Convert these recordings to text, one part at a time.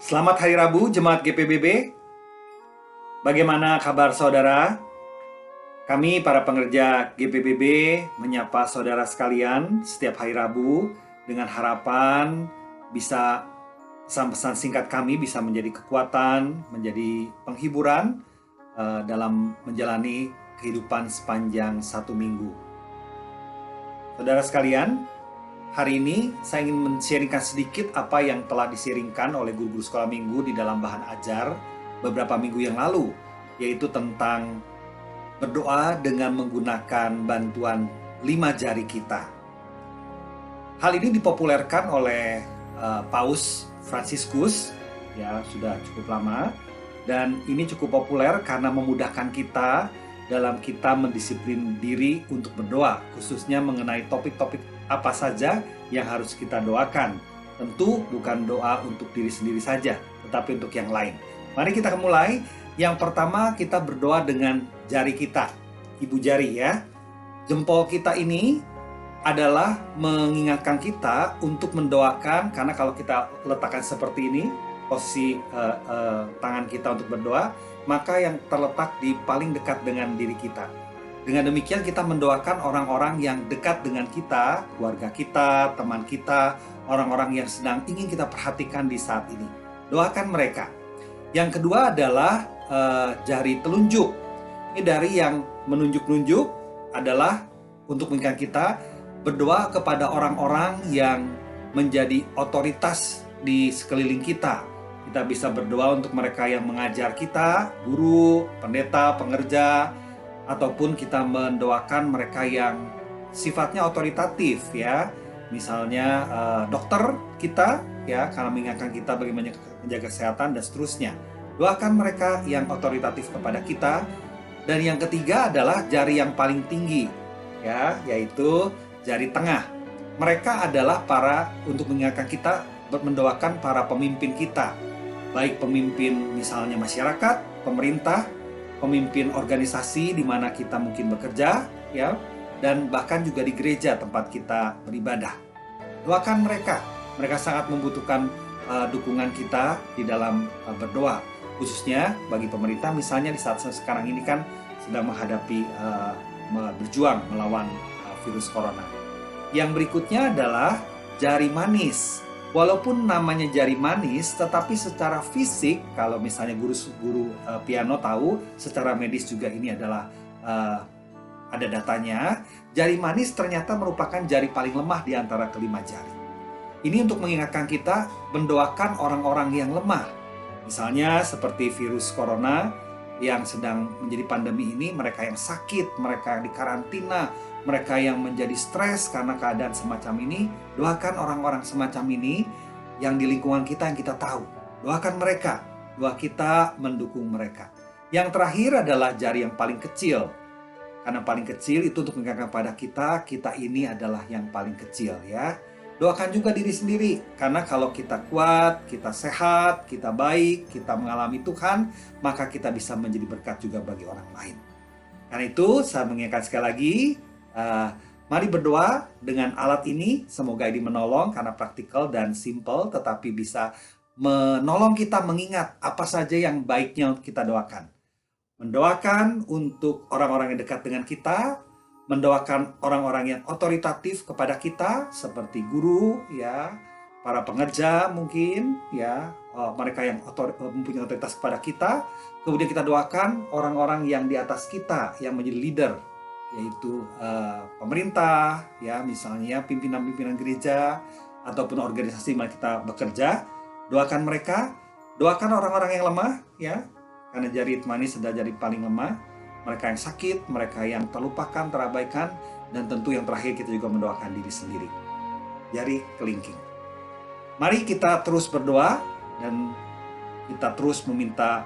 Selamat Hari Rabu, Jemaat GPBB. Bagaimana kabar saudara? Kami para pengerja GPBB menyapa saudara sekalian setiap hari Rabu dengan harapan bisa pesan-pesan singkat kami bisa menjadi kekuatan, menjadi penghiburan dalam menjalani kehidupan sepanjang satu minggu. Saudara sekalian, hari ini saya ingin men-sharingkan sedikit apa yang telah di-sharingkan oleh guru-guru sekolah minggu di dalam bahan ajar beberapa minggu yang lalu, yaitu tentang berdoa dengan menggunakan bantuan 5 jari kita. Hal ini dipopulerkan oleh Paus Fransiskus, ya sudah cukup lama, dan ini cukup populer karena memudahkan kita dalam kita mendisiplin diri untuk berdoa, khususnya mengenai topik-topik apa saja yang harus kita doakan. Tentu bukan doa untuk diri sendiri saja, tetapi untuk yang lain. Mari kita mulai. Yang pertama, kita berdoa dengan jari kita, ibu jari ya. Jempol kita ini adalah mengingatkan kita untuk mendoakan, karena kalau kita letakkan seperti ini, posisi tangan kita untuk berdoa, maka yang terletak di paling dekat dengan diri kita. Dengan demikian kita mendoakan orang-orang yang dekat dengan kita, keluarga kita, teman kita, orang-orang yang sedang ingin kita perhatikan di saat ini. Doakan mereka. Yang kedua adalah jari telunjuk. Ini dari yang menunjuk-nunjuk adalah untuk mengingatkan kita berdoa kepada orang-orang yang menjadi otoritas di sekeliling kita. Kita bisa berdoa untuk mereka yang mengajar kita, guru, pendeta, pengerja, ataupun kita mendoakan mereka yang sifatnya otoritatif ya. Misalnya dokter kita ya, karena mengingatkan kita bagaimana menjaga kesehatan dan seterusnya. Doakan mereka yang otoritatif kepada kita. Dan yang ketiga adalah jari yang paling tinggi ya, yaitu jari tengah. Mereka adalah untuk mengingatkan kita mendoakan para pemimpin kita. Baik pemimpin misalnya masyarakat, pemerintah, pemimpin organisasi di mana kita mungkin bekerja, ya, dan bahkan juga di gereja tempat kita beribadah. Doakan mereka. Mereka sangat membutuhkan dukungan kita di dalam berdoa. Khususnya bagi pemerintah, misalnya di saat sekarang ini kan sedang menghadapi berjuang melawan virus corona. Yang berikutnya adalah jari manis. Walaupun namanya jari manis, tetapi secara fisik, kalau misalnya guru piano tahu, secara medis juga ini adalah ada datanya, jari manis ternyata merupakan jari paling lemah di antara kelima jari. Ini untuk mengingatkan kita mendoakan orang-orang yang lemah. Misalnya seperti virus corona yang sedang menjadi pandemi ini, mereka yang sakit, mereka yang dikarantina, mereka yang menjadi stres karena keadaan semacam ini. Doakan orang-orang semacam ini yang di lingkungan kita yang kita tahu. Doakan mereka, doa kita mendukung mereka. Yang terakhir adalah jari yang paling kecil. Karena paling kecil itu untuk mengingatkan pada kita ini adalah yang paling kecil ya. Doakan juga diri sendiri, karena kalau kita kuat, kita sehat, kita baik, kita mengalami Tuhan, maka kita bisa menjadi berkat juga bagi orang lain. Karena itu saya mengingatkan sekali lagi, mari berdoa dengan alat ini. Semoga ini menolong karena praktikal dan simple, tetapi bisa menolong kita mengingat apa saja yang baiknya kita doakan. Mendoakan untuk orang-orang yang dekat dengan kita, mendoakan orang-orang yang otoritatif kepada kita seperti guru ya, para pengerja mungkin ya, mereka yang mempunyai otoritas kepada kita. Kemudian kita doakan orang-orang yang di atas kita yang menjadi leader, yaitu pemerintah ya, misalnya pimpinan-pimpinan gereja ataupun organisasi yang kita bekerja. Doakan mereka, doakan orang-orang yang lemah ya, karena jari manis adalah jari paling lemah. Mereka yang sakit, mereka yang terlupakan, terabaikan, dan tentu yang terakhir kita juga mendoakan diri sendiri. Jari kelingking. Mari kita terus berdoa dan kita terus meminta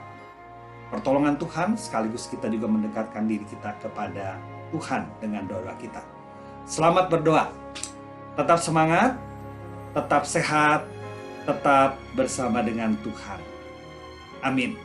pertolongan Tuhan, sekaligus kita juga mendekatkan diri kita kepada Tuhan dengan doa kita. Selamat berdoa. Tetap semangat, tetap sehat, tetap bersama dengan Tuhan. Amin.